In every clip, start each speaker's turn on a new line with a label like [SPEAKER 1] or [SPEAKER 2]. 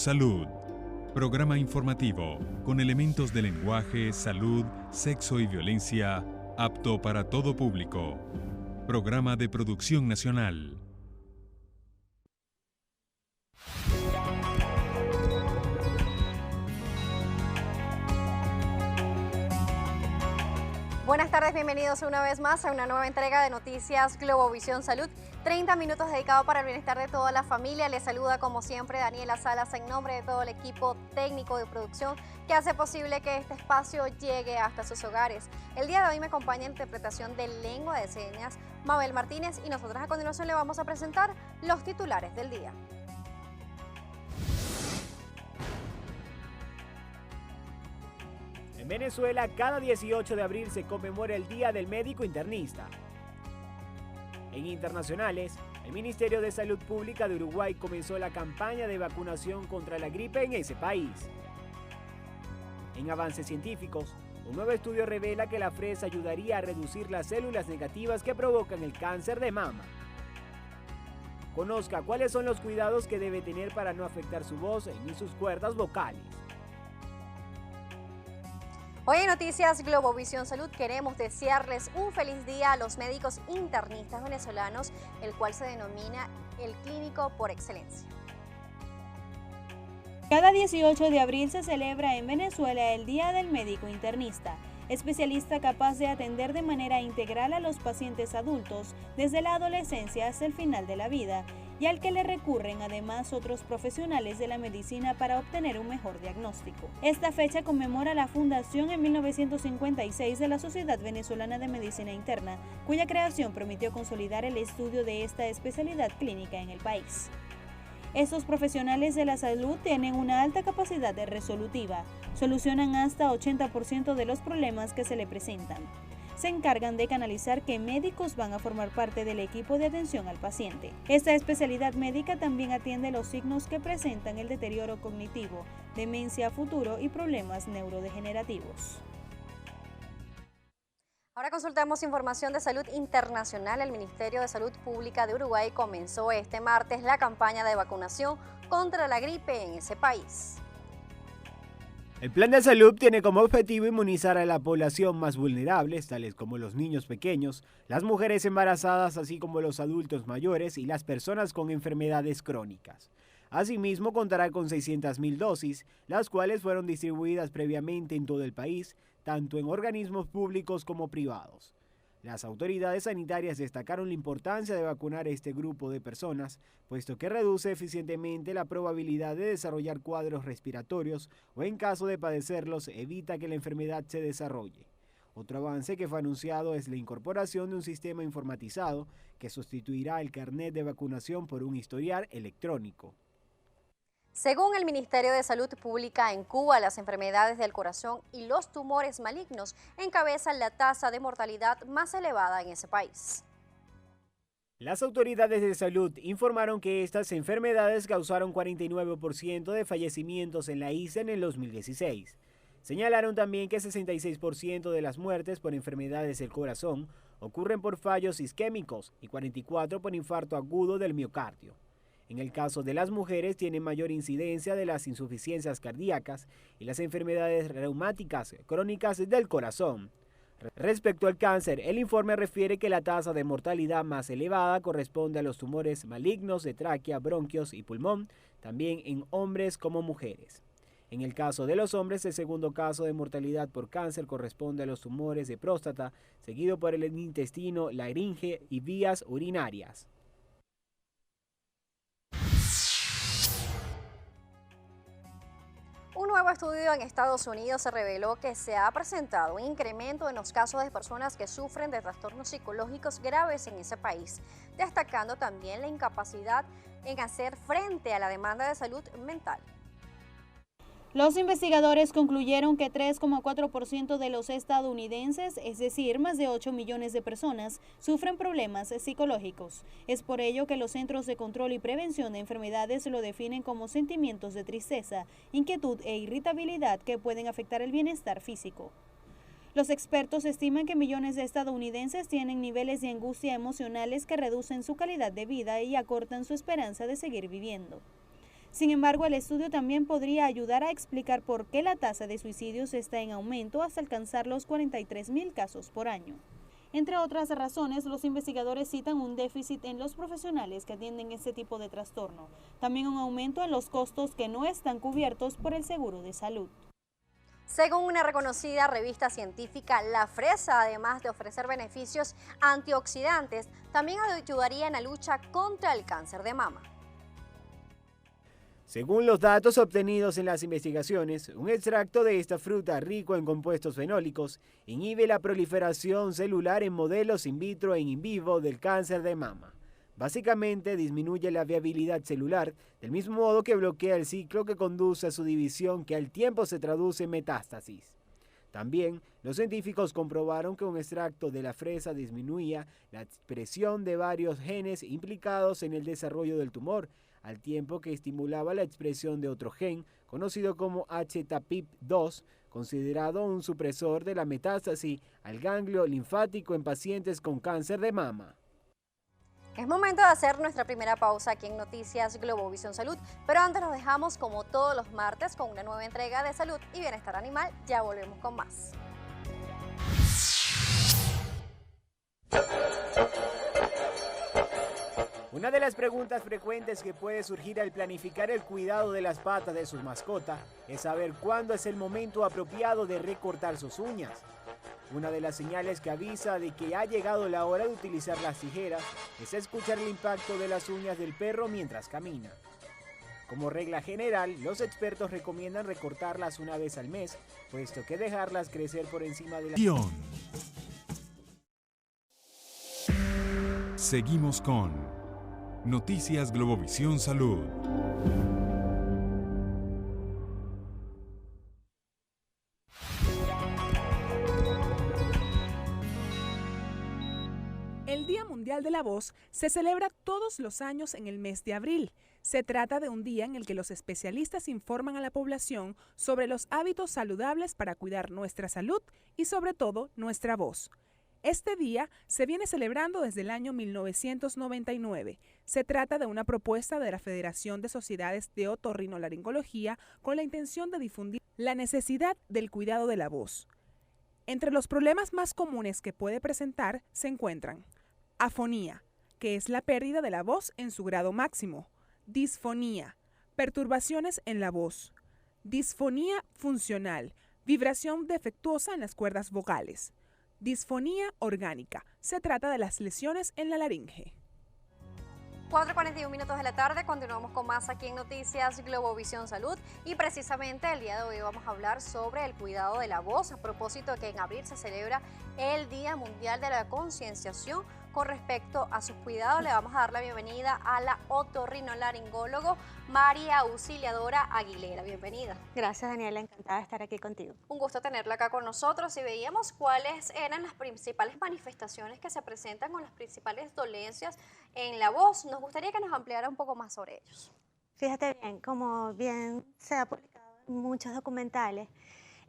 [SPEAKER 1] Salud. Programa informativo con elementos de lenguaje, salud, sexo y violencia, apto para todo público. Programa de producción nacional.
[SPEAKER 2] Buenas tardes, bienvenidos una vez más a una nueva entrega de Noticias Globovisión Salud. 30 minutos dedicados para el bienestar de toda la familia. Les saluda como siempre Daniela Salas en nombre de todo el equipo técnico de producción que hace posible que este espacio llegue hasta sus hogares. El día de hoy me acompaña en interpretación de lengua de señas Mabel Martínez y nosotros a continuación le vamos a presentar los titulares del día.
[SPEAKER 3] En Venezuela, cada 18 de abril se conmemora el Día del Médico Internista. En internacionales, el Ministerio de Salud Pública de Uruguay comenzó la campaña de vacunación contra la gripe en ese país. En avances científicos, un nuevo estudio revela que la fresa ayudaría a reducir las células negativas que provocan el cáncer de mama. Conozca cuáles son los cuidados que debe tener para no afectar su voz ni sus cuerdas vocales.
[SPEAKER 2] Hoy en Noticias Globovisión Salud queremos desearles un feliz día a los médicos internistas venezolanos, el cual se denomina el clínico por excelencia.
[SPEAKER 4] Cada 18 de abril se celebra en Venezuela el Día del Médico Internista, especialista capaz de atender de manera integral a los pacientes adultos desde la adolescencia hasta el final de la vida, y al que le recurren además otros profesionales de la medicina para obtener un mejor diagnóstico. Esta fecha conmemora la fundación en 1956 de la Sociedad Venezolana de Medicina Interna, cuya creación permitió consolidar el estudio de esta especialidad clínica en el país. Estos profesionales de la salud tienen una alta capacidad resolutiva, solucionan hasta 80% de los problemas que se le presentan. Se encargan de canalizar qué médicos van a formar parte del equipo de atención al paciente. Esta especialidad médica también atiende los signos que presentan el deterioro cognitivo, demencia a futuro y problemas neurodegenerativos.
[SPEAKER 2] Ahora consultamos información de salud internacional. El Ministerio de Salud Pública de Uruguay comenzó este martes la campaña de vacunación contra la gripe en ese país.
[SPEAKER 3] El plan de salud tiene como objetivo inmunizar a la población más vulnerable, tales como los niños pequeños, las mujeres embarazadas, así como los adultos mayores y las personas con enfermedades crónicas. Asimismo, contará con 600.000 dosis, las cuales fueron distribuidas previamente en todo el país, tanto en organismos públicos como privados. Las autoridades sanitarias destacaron la importancia de vacunar a este grupo de personas, puesto que reduce eficientemente la probabilidad de desarrollar cuadros respiratorios o en caso de padecerlos evita que la enfermedad se desarrolle. Otro avance que fue anunciado es la incorporación de un sistema informatizado que sustituirá el carnet de vacunación por un historial electrónico.
[SPEAKER 2] Según el Ministerio de Salud Pública, en Cuba las enfermedades del corazón y los tumores malignos encabezan la tasa de mortalidad más elevada en ese país.
[SPEAKER 3] Las autoridades de salud informaron que estas enfermedades causaron 49% de fallecimientos en la isla en el 2016. Señalaron también que 66% de las muertes por enfermedades del corazón ocurren por fallos isquémicos y 44% por infarto agudo del miocardio. En el caso de las mujeres tiene mayor incidencia de las insuficiencias cardíacas y las enfermedades reumáticas crónicas del corazón. Respecto al cáncer, el informe refiere que la tasa de mortalidad más elevada corresponde a los tumores malignos de tráquea, bronquios y pulmón, también en hombres como mujeres. En el caso de los hombres, el segundo caso de mortalidad por cáncer corresponde a los tumores de próstata, seguido por el intestino, laringe y vías urinarias.
[SPEAKER 2] Un nuevo estudio en Estados Unidos reveló que se ha presentado un incremento en los casos de personas que sufren de trastornos psicológicos graves en ese país, destacando también la incapacidad en hacer frente a la demanda de salud mental.
[SPEAKER 4] Los investigadores concluyeron que 3,4% de los estadounidenses, es decir, más de 8 millones de personas, sufren problemas psicológicos. Es por ello que los Centros de Control y Prevención de Enfermedades lo definen como sentimientos de tristeza, inquietud e irritabilidad que pueden afectar el bienestar físico. Los expertos estiman que millones de estadounidenses tienen niveles de angustia emocionales que reducen su calidad de vida y acortan su esperanza de seguir viviendo. Sin embargo, el estudio también podría ayudar a explicar por qué la tasa de suicidios está en aumento hasta alcanzar los 43.000 casos por año. Entre otras razones, los investigadores citan un déficit en los profesionales que atienden este tipo de trastorno, también un aumento en los costos que no están cubiertos por el seguro de salud.
[SPEAKER 2] Según una reconocida revista científica, la fresa, además de ofrecer beneficios antioxidantes, también ayudaría en la lucha contra el cáncer de mama.
[SPEAKER 3] Según los datos obtenidos en las investigaciones, un extracto de esta fruta rico en compuestos fenólicos inhibe la proliferación celular en modelos in vitro e in vivo del cáncer de mama. Básicamente disminuye la viabilidad celular, del mismo modo que bloquea el ciclo que conduce a su división, que al tiempo se traduce en metástasis. También, los científicos comprobaron que un extracto de la fresa disminuía la expresión de varios genes implicados en el desarrollo del tumor, al tiempo que estimulaba la expresión de otro gen, conocido como HTAPIP2, considerado un supresor de la metástasis al ganglio linfático en pacientes con cáncer de mama.
[SPEAKER 2] Es momento de hacer nuestra primera pausa aquí en Noticias Globovisión Salud, pero antes nos dejamos como todos los martes con una nueva entrega de salud y bienestar animal. Ya volvemos con más.
[SPEAKER 3] Una de las preguntas frecuentes que puede surgir al planificar el cuidado de las patas de sus mascotas es saber cuándo es el momento apropiado de recortar sus uñas. Una de las señales que avisa de que ha llegado la hora de utilizar las tijeras es escuchar el impacto de las uñas del perro mientras camina. Como regla general, los expertos recomiendan recortarlas una vez al mes, puesto que dejarlas crecer por encima de la...
[SPEAKER 1] Seguimos con Noticias Globovisión Salud.
[SPEAKER 5] El Día Mundial de la Voz se celebra todos los años en el mes de abril. Se trata de un día en el que los especialistas informan a la población sobre los hábitos saludables para cuidar nuestra salud y sobre todo nuestra voz. Este día se viene celebrando desde el año 1999. Se trata de una propuesta de la Federación de Sociedades de Otorrinolaringología con la intención de difundir la necesidad del cuidado de la voz. Entre los problemas más comunes que puede presentar se encuentran afonía, que es la pérdida de la voz en su grado máximo, disfonía, perturbaciones en la voz, disfonía funcional, vibración defectuosa en las cuerdas vocales, disfonía orgánica. Se trata de las lesiones en la laringe.
[SPEAKER 2] 4:41 minutos de la tarde, continuamos con más aquí en Noticias Globovisión Salud y precisamente el día de hoy vamos a hablar sobre el cuidado de la voz, a propósito de que en abril se celebra el Día Mundial de la Concienciación con respecto a sus cuidados. Le vamos a dar la bienvenida a la otorrinolaringólogo María Auxiliadora Aguilera. Bienvenida.
[SPEAKER 6] Gracias, Daniela, encantada de estar aquí contigo.
[SPEAKER 2] Un gusto tenerla acá con nosotros y veíamos cuáles eran las principales manifestaciones que se presentan con las principales dolencias en la voz. Nos gustaría que nos ampliara un poco más sobre ellos.
[SPEAKER 6] Fíjate bien, como bien se ha publicado en muchos documentales,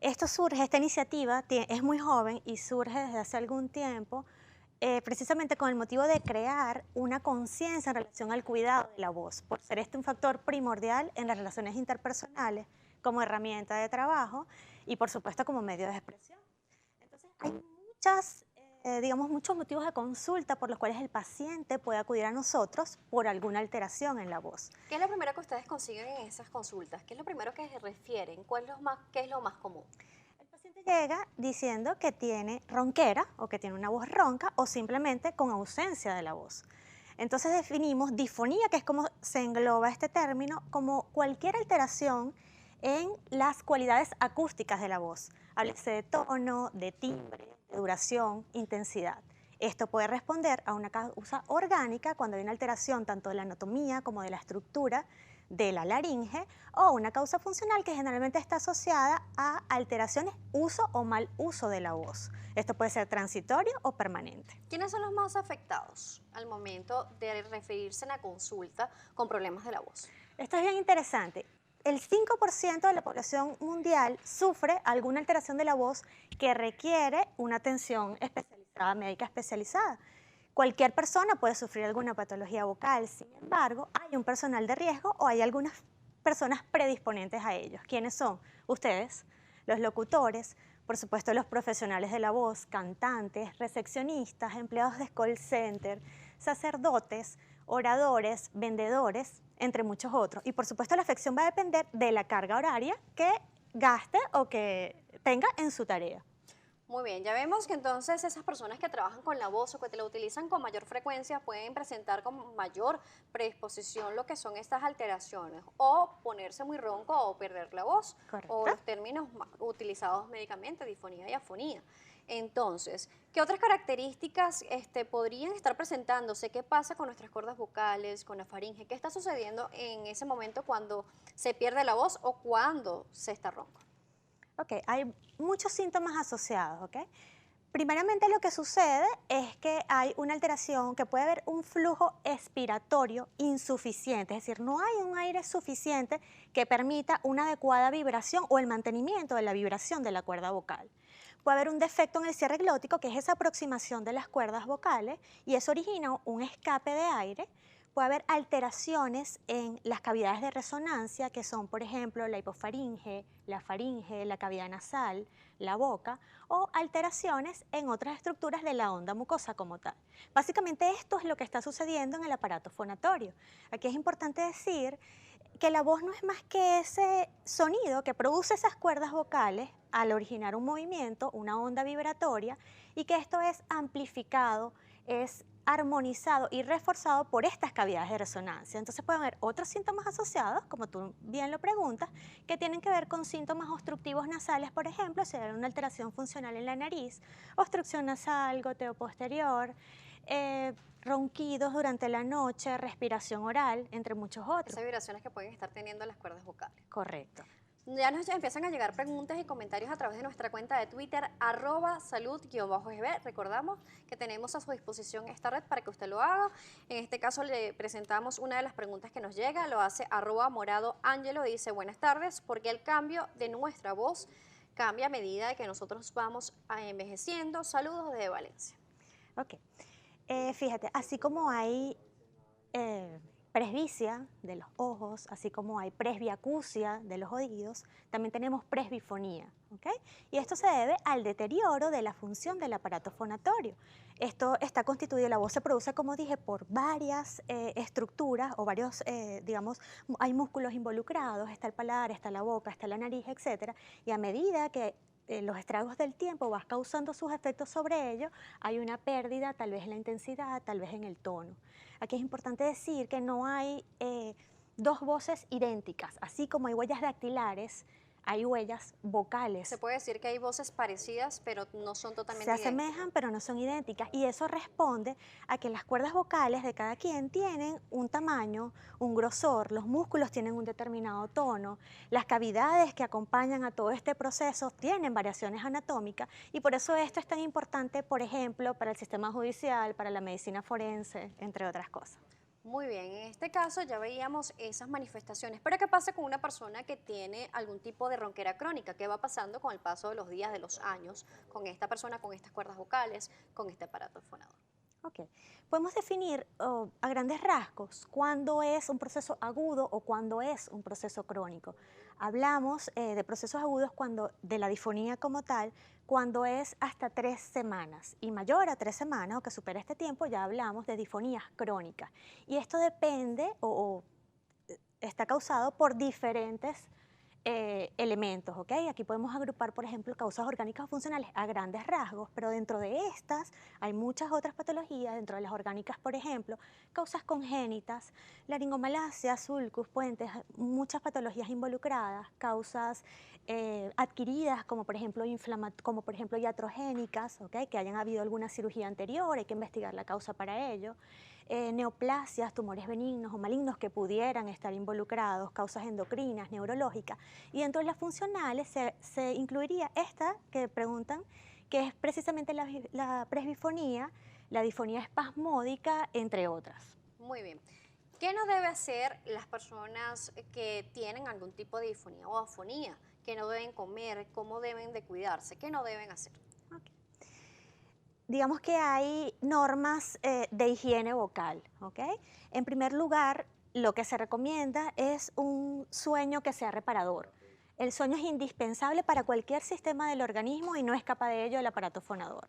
[SPEAKER 6] esta iniciativa es muy joven y surge desde hace algún tiempo, precisamente con el motivo de crear una conciencia en relación al cuidado de la voz, por ser un factor primordial en las relaciones interpersonales, como herramienta de trabajo y por supuesto como medio de expresión. Entonces hay muchos motivos de consulta por los cuales el paciente puede acudir a nosotros por alguna alteración en la voz.
[SPEAKER 2] ¿Qué es lo primero que ustedes consiguen en esas consultas? ¿Qué es lo primero que se refieren? ¿Qué es lo más común?
[SPEAKER 6] El paciente llega diciendo que tiene ronquera o que tiene una voz ronca o simplemente con ausencia de la voz. Entonces definimos disfonía, que es como se engloba este término, como cualquier alteración en las cualidades acústicas de la voz. Háblese de tono, de timbre, de duración, intensidad. Esto puede responder a una causa orgánica cuando hay una alteración tanto de la anatomía como de la estructura de la laringe, o una causa funcional que generalmente está asociada a alteraciones, uso o mal uso de la voz. Esto puede ser transitorio o permanente.
[SPEAKER 2] ¿Quiénes son los más afectados al momento de referirse en la consulta con problemas de la voz?
[SPEAKER 6] Esto es bien interesante. El 5% de la población mundial sufre alguna alteración de la voz que requiere una atención especializada, médica especializada. Cualquier persona puede sufrir alguna patología vocal, sin embargo, hay un personal de riesgo o hay algunas personas predisponentes a ellos. ¿Quiénes son? Ustedes, los locutores, por supuesto los profesionales de la voz, cantantes, recepcionistas, empleados de call center, sacerdotes, oradores, vendedores, entre muchos otros. Y por supuesto la afección va a depender de la carga horaria que gaste o que tenga en su tarea.
[SPEAKER 2] Muy bien, ya vemos que entonces esas personas que trabajan con la voz o que la utilizan con mayor frecuencia pueden presentar con mayor predisposición lo que son estas alteraciones, o ponerse muy ronco o perder la voz,
[SPEAKER 6] Correcto.
[SPEAKER 2] o los términos utilizados médicamente, disfonía y afonía. Entonces, ¿qué otras características podrían estar presentándose? ¿Qué pasa con nuestras cuerdas vocales, con la faringe? ¿Qué está sucediendo en ese momento cuando se pierde la voz o cuando se está ronco?
[SPEAKER 6] Ok, hay muchos síntomas asociados, ¿ok? Primeramente lo que sucede es que hay una alteración, que puede haber un flujo expiratorio insuficiente, es decir, no hay un aire suficiente que permita una adecuada vibración o el mantenimiento de la vibración de la cuerda vocal. Puede haber un defecto en el cierre glótico, que es esa aproximación de las cuerdas vocales, y eso origina un escape de aire. Puede haber alteraciones en las cavidades de resonancia, que son, por ejemplo, la hipofaringe, la cavidad nasal, la boca, o alteraciones en otras estructuras de la onda mucosa como tal. Básicamente esto es lo que está sucediendo en el aparato fonatorio. Aquí es importante decir que la voz no es más que ese sonido que produce esas cuerdas vocales al originar un movimiento, una onda vibratoria, y que esto es amplificado, es armonizado y reforzado por estas cavidades de resonancia. Entonces pueden haber otros síntomas asociados, como tú bien lo preguntas, que tienen que ver con síntomas obstructivos nasales, por ejemplo, si hay una alteración funcional en la nariz, obstrucción nasal, goteo posterior, ronquidos durante la noche, respiración oral, entre muchos otros.
[SPEAKER 2] Esas vibraciones que pueden estar teniendo las cuerdas vocales.
[SPEAKER 6] Correcto.
[SPEAKER 2] Ya nos empiezan a llegar preguntas y comentarios a través de nuestra cuenta de Twitter, @salud_gb. Recordamos que tenemos a su disposición esta red para que usted lo haga. En este caso le presentamos una de las preguntas que nos llega, lo hace @moradoangelo, dice: buenas tardes, ¿por qué el cambio de nuestra voz cambia a medida de que nosotros vamos envejeciendo? Saludos desde Valencia.
[SPEAKER 6] Ok. Fíjate, así como hay presbicia de los ojos, así como hay presbiacusia de los oídos, también tenemos presbifonía, ¿ok? Y esto se debe al deterioro de la función del aparato fonatorio. Esto está constituido, la voz se produce, como dije, por varias estructuras o varios, digamos, hay músculos involucrados, está el paladar, está la boca, está la nariz, etc. Y a medida que los estragos del tiempo vas causando sus efectos sobre ello, hay una pérdida tal vez en la intensidad, tal vez en el tono. Aquí es importante decir que no hay dos voces idénticas, así como hay huellas dactilares, hay huellas vocales.
[SPEAKER 2] Se puede decir que hay voces parecidas, pero no son totalmente
[SPEAKER 6] Se asemejan, pero no son idénticas, y eso responde a que las cuerdas vocales de cada quien tienen un tamaño, un grosor, los músculos tienen un determinado tono, las cavidades que acompañan a todo este proceso tienen variaciones anatómicas, y por eso esto es tan importante, por ejemplo, para el sistema judicial, para la medicina forense, entre otras cosas.
[SPEAKER 2] Muy bien, en este caso ya veíamos esas manifestaciones, pero ¿qué pasa con una persona que tiene algún tipo de ronquera crónica? ¿Qué va pasando con el paso de los días, de los años, con esta persona, con estas cuerdas vocales, con este aparato fonador?
[SPEAKER 6] Ok, podemos definir a grandes rasgos cuándo es un proceso agudo o cuándo es un proceso crónico. Hablamos de procesos agudos de la disfonía como tal, cuando es hasta 3 semanas y mayor a 3 semanas o que supera este tiempo, ya hablamos de disfonías crónicas. Y esto depende o está causado por diferentes elementos, ¿ok? Aquí podemos agrupar, por ejemplo, causas orgánicas o funcionales a grandes rasgos, pero dentro de estas hay muchas otras patologías, dentro de las orgánicas, por ejemplo, causas congénitas, laringomalacia, sulcus, puentes, muchas patologías involucradas, causas adquiridas, como por ejemplo iatrogénicas, ¿ok? Que hayan habido alguna cirugía anterior, hay que investigar la causa para ello. Neoplasias, tumores benignos o malignos que pudieran estar involucrados, causas endocrinas, neurológicas. Y dentro de las funcionales se incluiría esta que preguntan, que es precisamente la presbifonía, la disfonía espasmódica, entre otras.
[SPEAKER 2] Muy bien. ¿Qué no debe hacer las personas que tienen algún tipo de disfonía o afonía? ¿Qué no deben comer? ¿Cómo deben de cuidarse? ¿Qué no deben hacer?
[SPEAKER 6] Digamos que hay normas de higiene vocal, ¿ok? En primer lugar, lo que se recomienda es un sueño que sea reparador. El sueño es indispensable para cualquier sistema del organismo y no escapa de ello el aparato fonador.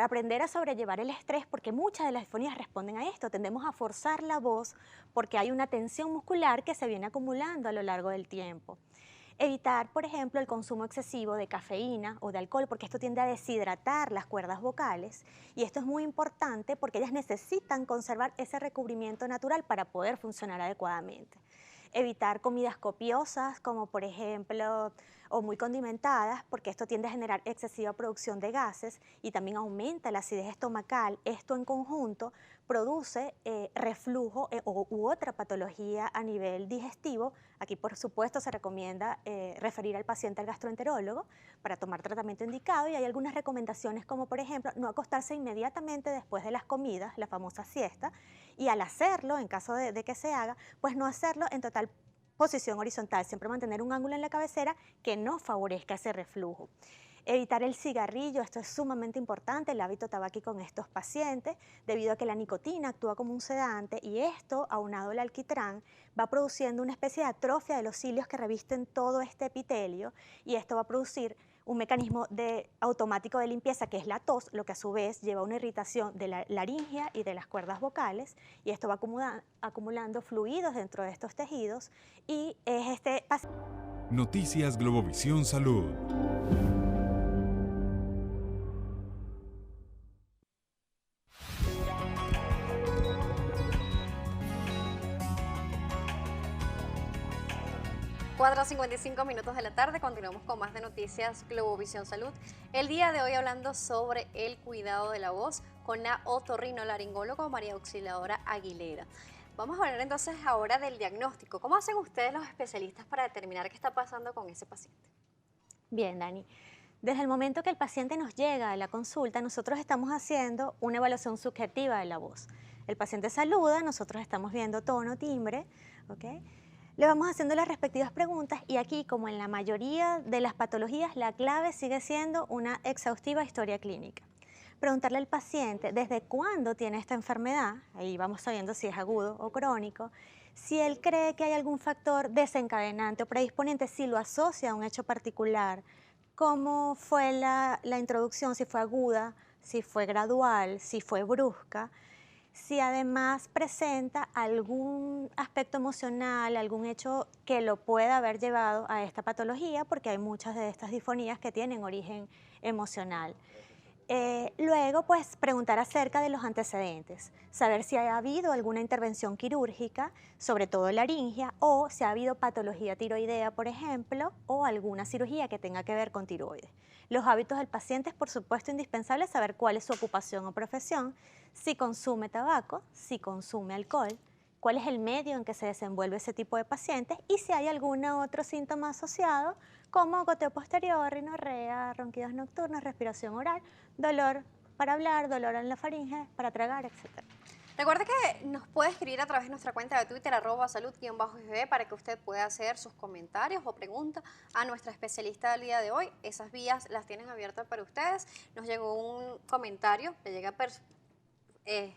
[SPEAKER 6] Aprender a sobrellevar el estrés, porque muchas de las disfonías responden a esto. Tendemos a forzar la voz porque hay una tensión muscular que se viene acumulando a lo largo del tiempo. Evitar, por ejemplo, el consumo excesivo de cafeína o de alcohol, porque esto tiende a deshidratar las cuerdas vocales, y esto es muy importante porque ellas necesitan conservar ese recubrimiento natural para poder funcionar adecuadamente. Evitar comidas copiosas, como por ejemplo, o muy condimentadas, porque esto tiende a generar excesiva producción de gases y también aumenta la acidez estomacal. Esto en conjunto produce reflujo u otra patología a nivel digestivo. Aquí, por supuesto, se recomienda referir al paciente al gastroenterólogo para tomar tratamiento indicado, y hay algunas recomendaciones como, por ejemplo, no acostarse inmediatamente después de las comidas, la famosa siesta, y al hacerlo, en caso de que se haga, pues no hacerlo en total posición horizontal, siempre mantener un ángulo en la cabecera que no favorezca ese reflujo. Evitar el cigarrillo, esto es sumamente importante, el hábito tabáquico en estos pacientes, debido a que la nicotina actúa como un sedante, y esto, aunado al alquitrán, va produciendo una especie de atrofia de los cilios que revisten todo este epitelio, y esto va a producir un mecanismo automático de limpieza, que es la tos, lo que a su vez lleva a una irritación de la laringe y de las cuerdas vocales, y esto va acumulando fluidos dentro de estos tejidos, y es este paciente.
[SPEAKER 1] Noticias Globovisión Salud.
[SPEAKER 2] Cuatro 55 minutos de la tarde, continuamos con más de Noticias Globovisión Salud. El día de hoy hablando sobre el cuidado de la voz con la otorrinolaringóloga María Auxiliadora Aguilera. Vamos a hablar entonces ahora del diagnóstico. ¿Cómo hacen ustedes los especialistas para determinar qué está pasando con ese paciente?
[SPEAKER 6] Bien, Dani. Desde el momento que el paciente nos llega a la consulta, nosotros estamos haciendo una evaluación subjetiva de la voz. El paciente saluda, nosotros estamos viendo tono, timbre, ¿ok? Le vamos haciendo las respectivas preguntas, y aquí, como en la mayoría de las patologías, la clave sigue siendo una exhaustiva historia clínica. Preguntarle al paciente desde cuándo tiene esta enfermedad, ahí vamos sabiendo si es agudo o crónico, si él cree que hay algún factor desencadenante o predisponente, si lo asocia a un hecho particular, cómo fue la introducción, si fue aguda, si fue gradual, si fue brusca, si además presenta algún aspecto emocional, algún hecho que lo pueda haber llevado a esta patología, porque hay muchas de estas disfonías que tienen origen emocional. Luego, pues, preguntar acerca de los antecedentes, saber si ha habido alguna intervención quirúrgica, sobre todo laringia, o si ha habido patología tiroidea, por ejemplo, o alguna cirugía que tenga que ver con tiroides. Los hábitos del paciente es, por supuesto, indispensable saber cuál es su ocupación o profesión, si consume tabaco, si consume alcohol, cuál es el medio en que se desenvuelve ese tipo de pacientes, y si hay algún otro síntoma asociado, como goteo posterior, rinorrea, ronquidos nocturnos, respiración oral, dolor para hablar, dolor en la faringe, para tragar, etc.
[SPEAKER 2] Recuerde que nos puede escribir a través de nuestra cuenta de Twitter, @salud_gb, para que usted pueda hacer sus comentarios o preguntas a nuestra especialista del día de hoy. Esas vías las tienen abiertas para ustedes. Nos llegó un comentario, le llega en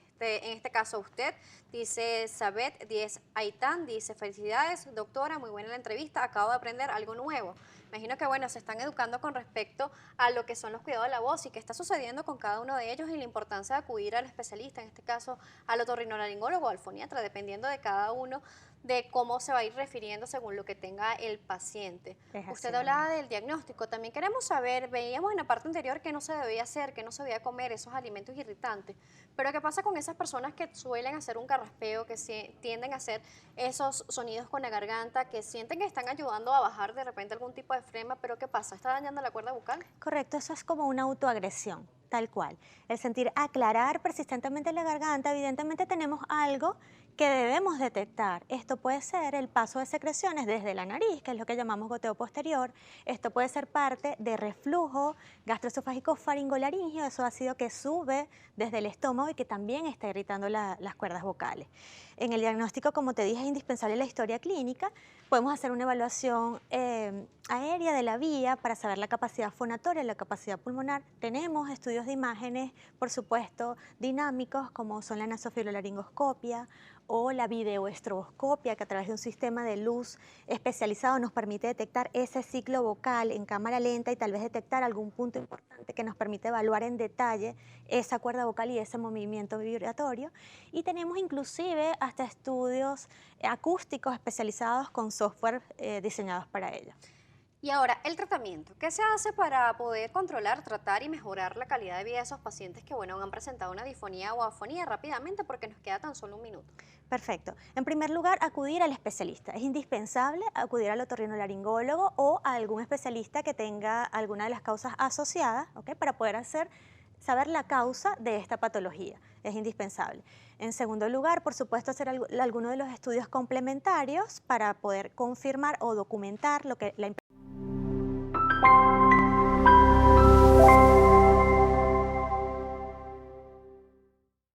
[SPEAKER 2] este caso a usted, dice Sabet 10 Aitán, dice: felicidades doctora, muy buena la entrevista, acabo de aprender algo nuevo. Imagino que bueno, se están educando con respecto a lo que son los cuidados de la voz y qué está sucediendo con cada uno de ellos, y la importancia de acudir al especialista, en este caso al otorrinolaringólogo o al foniatra, dependiendo de cada uno, de cómo se va a ir refiriendo según lo que tenga el paciente. Usted hablaba del diagnóstico, también queremos saber, veíamos en la parte anterior que no se debía hacer, que no se debía comer esos alimentos irritantes, pero ¿qué pasa con esas personas que suelen hacer un carraspeo, que tienden a hacer esos sonidos con la garganta, que sienten que están ayudando a bajar de repente algún tipo de flema, pero qué pasa? ¿Está dañando la cuerda bucal?
[SPEAKER 6] Correcto, eso es como una autoagresión, tal cual. El sentir aclarar persistentemente la garganta, evidentemente tenemos algo que debemos detectar. Esto puede ser el paso de secreciones desde la nariz, que es lo que llamamos goteo posterior. Esto puede ser parte de reflujo gastroesofágico faringolaringio, eso ácido que sube desde el estómago y que también está irritando las cuerdas vocales. En el diagnóstico, como te dije, es indispensable la historia clínica. Podemos hacer una evaluación aérea de la vía para saber la capacidad fonatoria, la capacidad pulmonar. Tenemos estudios de imágenes, por supuesto, dinámicos, como son la nasofibrolaringoscopia o la videoestroboscopia, que a través de un sistema de luz especializado nos permite detectar ese ciclo vocal en cámara lenta y tal vez detectar algún punto importante que nos permite evaluar en detalle esa cuerda vocal y ese movimiento vibratorio. Y tenemos inclusive hasta estudios acústicos especializados con software diseñados para ello.
[SPEAKER 2] Y ahora, el tratamiento. ¿Qué se hace para poder controlar, tratar y mejorar la calidad de vida de esos pacientes que, bueno, han presentado una disfonía o afonía rápidamente porque nos queda tan solo un minuto?
[SPEAKER 6] Perfecto. En primer lugar, acudir al especialista. Es indispensable acudir al otorrinolaringólogo o a algún especialista que tenga alguna de las causas asociadas, ¿okay? Para poder saber la causa de esta patología. Es indispensable. En segundo lugar, por supuesto, hacer alguno de los estudios complementarios para poder confirmar o documentar lo que la